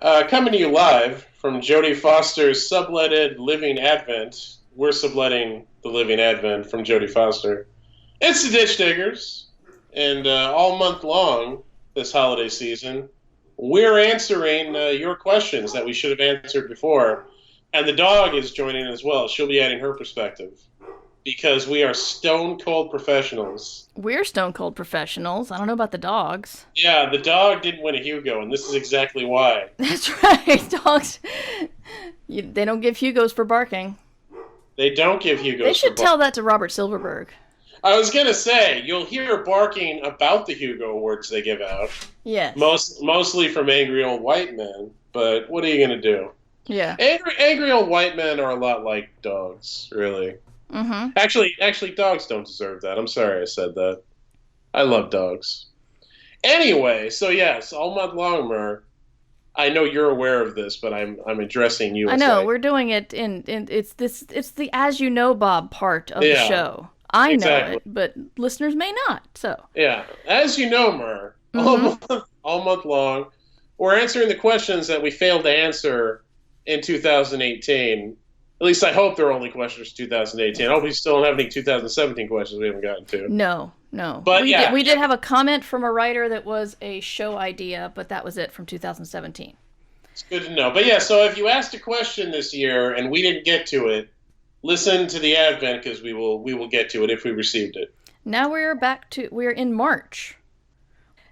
Coming to you live from Jodie Foster's subletted Living Advent. We're subletting the Living Advent from Jodie Foster. It's the Ditch Diggers, and all month long this holiday season, we're answering your questions that we should have answered before. And the dog is joining as well. She'll be adding her perspective because we are stone cold professionals. We're stone cold professionals. I don't know about the dogs. Yeah, the dog didn't win a Hugo, and this is exactly why. That's right. Dogs, they don't give Hugos for barking. They don't give Hugos. They should tell that to Robert Silverberg. I was gonna say you'll hear barking about the Hugo Awards they give out. Yes. Mostly from angry old white men. But what are you gonna do? Yeah. Angry old white men are a lot like dogs, really. Mm-hmm. Actually, dogs don't deserve that. I'm sorry I said that. I love dogs. Anyway, so yes, all month long, Mer. I know you're aware of this, but I'm addressing you. I know we're doing it in it's the as you know Bob part of the show. I know it, but listeners may not. So yeah, as you know, Mer, all month long, we're answering the questions that we failed to answer in 2018. At least I hope they're only questions for 2018. I hope we still don't have any 2017 questions we haven't gotten to. No. But we did have a comment from a writer that was a show idea, but that was it from 2017. It's good to know. But yeah, so if you asked a question this year and we didn't get to it, listen to the Advent because we will get to it if we received it. Now we're in March.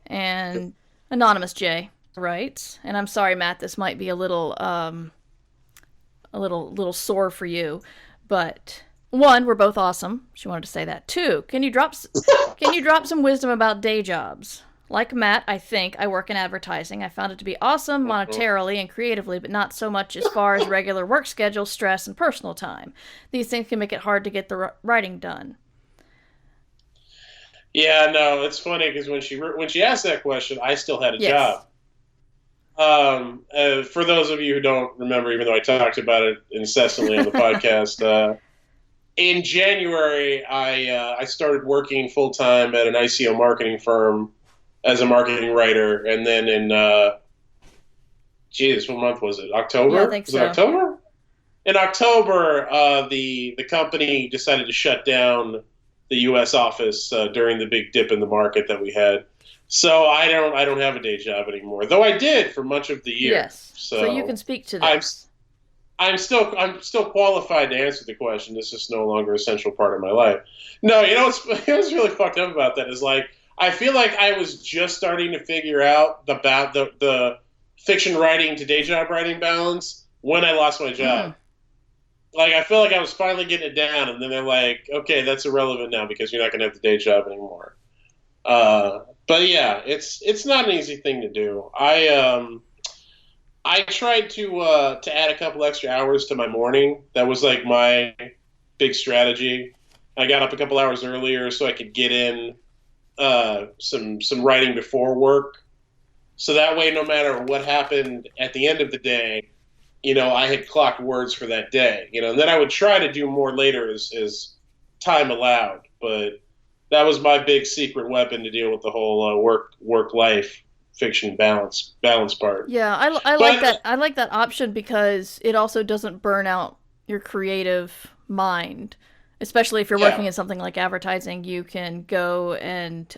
And Anonymous J writes, and I'm sorry, Matt, this might be a little sore for you, but one, we're both awesome. She wanted to say that. Two, can you drop some wisdom about day jobs? Like Matt, I think I work in advertising. I found it to be awesome monetarily and creatively, but not so much as far as regular work schedule, stress, and personal time. These things can make it hard to get the writing done. Yeah, no, it's funny because when she asked that question, I still had a job. For those of you who don't remember, even though I talked about it incessantly on the podcast, in January I started working full time at an ICO marketing firm as a marketing writer, and then in what month was it? October? Yeah, I think so. Was it October? In October, the company decided to shut down the U.S. office during the big dip in the market that we had. So I don't have a day job anymore, though I did for much of the year. Yes. So you can speak to this. I'm still qualified to answer the question. It's just no longer a central part of my life. No, what's really fucked up about that is like I feel like I was just starting to figure out the fiction writing to day job writing balance when I lost my job. Like I feel like I was finally getting it down, and then they're like, "Okay, that's irrelevant now because you're not going to have the day job anymore." But yeah, it's not an easy thing to do. I tried to add a couple extra hours to my morning. That was like my big strategy. I got up a couple hours earlier so I could get in some writing before work. So that way, no matter what happened at the end of the day, I had clocked words for that day. And then I would try to do more later as time allowed. But that was my big secret weapon to deal with the whole work life fiction balance part. Yeah, I like that. I like that option because it also doesn't burn out your creative mind, especially if you're working in something like advertising. You can go and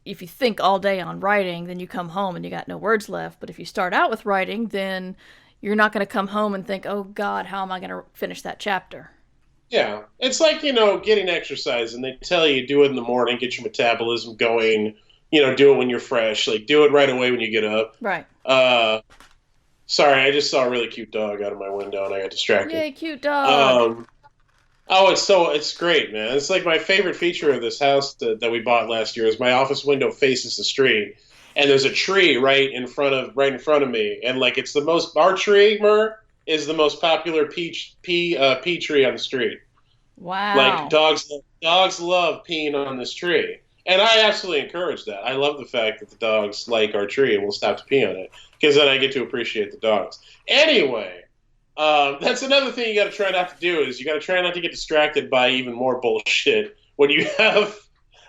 if you think all day on writing, then you come home and you got no words left. But if you start out with writing, then you're not going to come home and think, "Oh God, how am I going to finish that chapter?" Yeah, it's like, getting exercise, and they tell you do it in the morning, get your metabolism going, do it when you're fresh, like do it right away when you get up. Right. Sorry, I just saw a really cute dog out of my window and I got distracted. Yay, cute dog. It's great, man. It's like my favorite feature of this house that we bought last year is my office window faces the street, and there's a tree right in front of me, and like our tree, Mer, is the most popular pea tree on the street. Wow. Like dogs love peeing on this tree. And I absolutely encourage that. I love the fact that the dogs like our tree and will stop to pee on it because then I get to appreciate the dogs. Anyway, that's another thing you got to try not to do is you got to try not to get distracted by even more bullshit when you have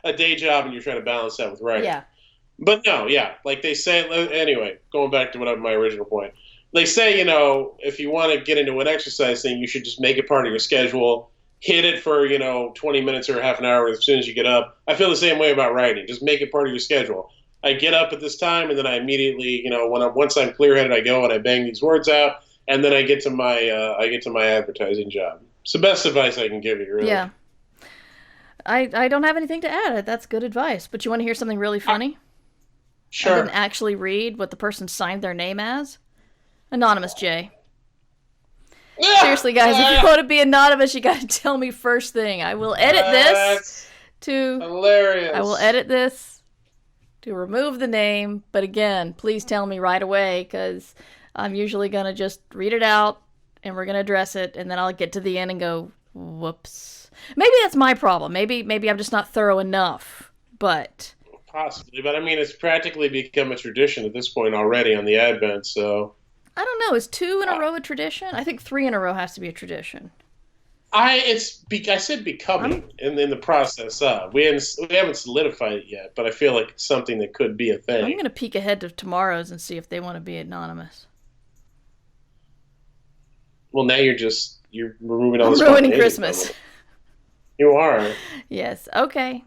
a day job and you're trying to balance that with writing. Yeah. But no, yeah, like they say. Anyway, going back to my original point, they say if you want to get into an exercise thing, you should just make it part of your schedule. Hit it for 20 minutes or half an hour as soon as you get up. I feel the same way about writing. Just make it part of your schedule. I get up at this time, and then I immediately, once I'm clear headed, I go and I bang these words out, and then I get to my advertising job. It's the best advice I can give you, really. Yeah. I don't have anything to add. That's good advice. But you want to hear something really funny? Sure. I didn't actually read what the person signed their name as. Anonymous J. Seriously, guys, if you want to be anonymous, you got to tell me first thing. I will edit this to hilarious. I will edit this to remove the name, but again, please tell me right away because I'm usually gonna just read it out and we're gonna address it, and then I'll get to the end and go, whoops. Maybe that's my problem. Maybe I'm just not thorough enough. But possibly, but I mean, it's practically become a tradition at this point already on the Advent. So I don't know. Is 2 in a row a tradition? I think 3 in a row has to be a tradition. I said becoming in the process of. We haven't solidified it yet, but I feel like it's something that could be a thing. I'm gonna peek ahead to tomorrow's and see if they want to be anonymous. Well, now you're removing all this. Ruining Christmas. You are. Yes. Okay.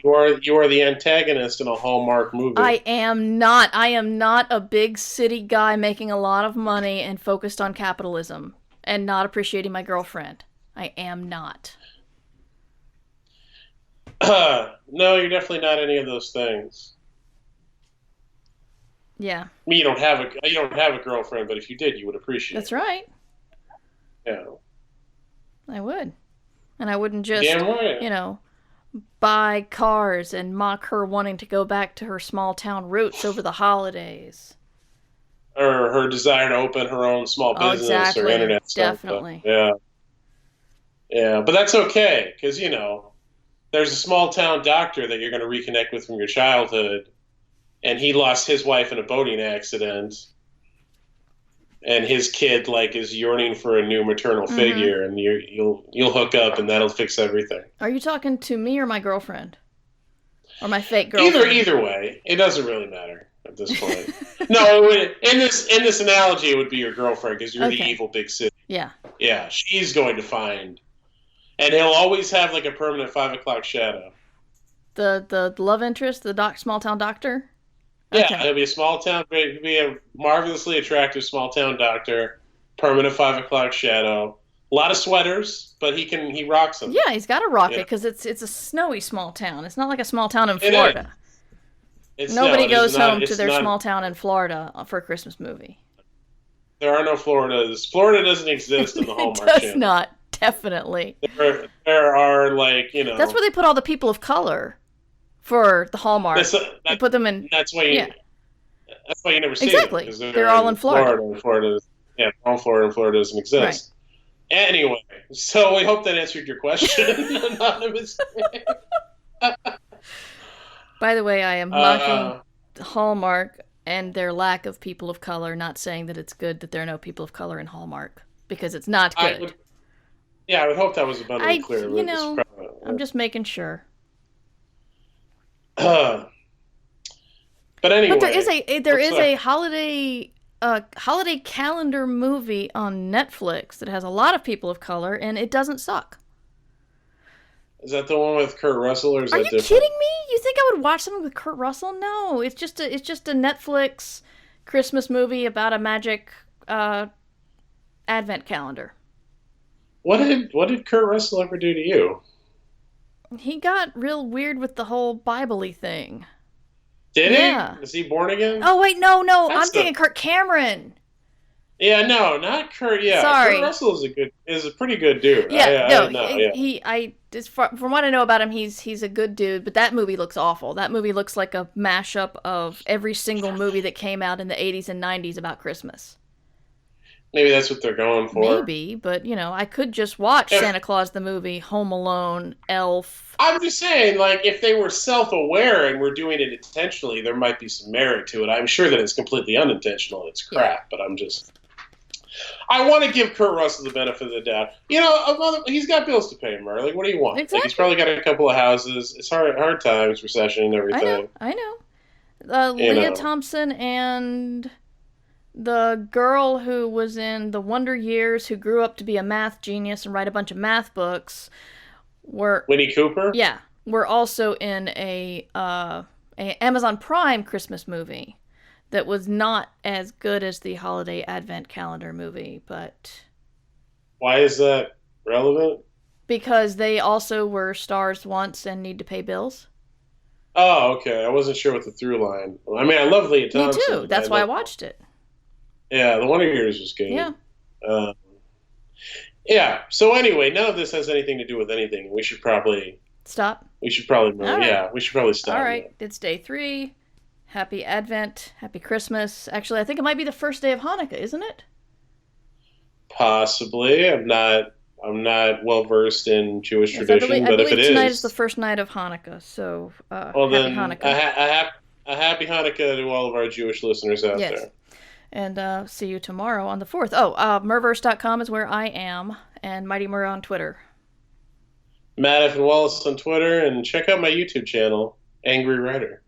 You are the antagonist in a Hallmark movie. I am not. I am not a big city guy making a lot of money and focused on capitalism and not appreciating my girlfriend. I am not. No, you're definitely not any of those things. Yeah. I mean, you don't have a girlfriend, but if you did, you would appreciate it. That's right. Yeah. I would. And I wouldn't just, Damn right. Buy cars and mock her wanting to go back to her small town roots over the holidays. Or her desire to open her own small business or internet stuff. Definitely. Yeah. Yeah, but that's okay, because, there's a small town doctor that you're going to reconnect with from your childhood, and he lost his wife in a boating accident, and his kid, is yearning for a new maternal figure, and you'll hook up, and that'll fix everything. Are you talking to me or my girlfriend? Or my fake girlfriend? Either way. It doesn't really matter at this point. No, in this analogy, it would be your girlfriend, because you're the evil big city. Yeah. Yeah, she's going to find... And he'll always have, a permanent 5 o'clock shadow. The love interest, the small town doctor? Yeah, okay. He'll be a marvelously attractive small town doctor, permanent 5 o'clock shadow. A lot of sweaters, but he rocks them. Yeah, he's got to rock it because it's a snowy small town. It's not like a small town in Florida. Nobody goes home to their small town in Florida for a Christmas movie. There are no Floridas. Florida doesn't exist in the Hallmark channel. It does not, definitely. There are That's where they put all the people of color for the Hallmark. They put them in. That's why you never see them. Because they're all in Florida. Florida doesn't exist. Right. Anyway, so we hope that answered your question, Anonymous. By the way, I am mocking Hallmark and their lack of people of color, not saying that it's good that there are no people of color in Hallmark, because it's not good. I would hope that was abundantly clear. I'm just making sure. But anyway, but there is a holiday calendar movie on Netflix that has a lot of people of color, and it doesn't suck. Is that the one with Kurt Russell, or is that different? Are you kidding me? You think I would watch something with Kurt Russell? No, it's just a Netflix Christmas movie about a magic advent calendar. What did Kurt Russell ever do to you? He got real weird with the whole Bible-y thing. Did he? Is he born again? Oh wait, no, I'm thinking Kirk Cameron. Yeah, no, not Kurt. Yeah, sorry. Kurt Russell is a pretty good dude. From what I know about him, he's a good dude. But that movie looks awful. That movie looks like a mashup of every single movie that came out in the 80s and 90s about Christmas. Maybe that's what they're going for. Maybe, but I could just watch Santa Claus the movie, Home Alone, Elf. I'm just saying, if they were self-aware and were doing it intentionally, there might be some merit to it. I'm sure that it's completely unintentional. It's crap, but I want to give Kurt Russell the benefit of the doubt. He's got bills to pay, Mer. What do you want? Exactly. He's probably got a couple of houses. It's hard times, recession, and everything. I know. You Lea know, Thompson and the girl who was in the Wonder Years, who grew up to be a math genius and write a bunch of math books, were Winnie Cooper. yeah, were also in a Amazon Prime Christmas movie that was not as good as the holiday advent calendar movie, but Why is that relevant? because they also were stars once and need to pay bills. Oh, okay. I wasn't sure what the through line. I mean, I love Lea Me too. Thompson. That's why I watched it. Yeah, the Wonder Years was good. Yeah. Uh, yeah. So anyway, none of this has anything to do with anything. Stop. We should probably move. All right. Yeah, we should probably stop. All right. It's day 3. Happy Advent. Happy Christmas. Actually, I think it might be the first day of Hanukkah, isn't it? Possibly. I'm not well versed in Jewish tradition, I but if believe it tonight is, is the first night of Hanukkah. So well happy then Hanukkah. a happy Hanukkah to all of our Jewish listeners out Yes. there. And see you tomorrow on the 4th. Oh, Merverse.com is where I am, and Mighty Mur on Twitter. Matt F. and Wallace on Twitter, and check out my YouTube channel, Angry Writer.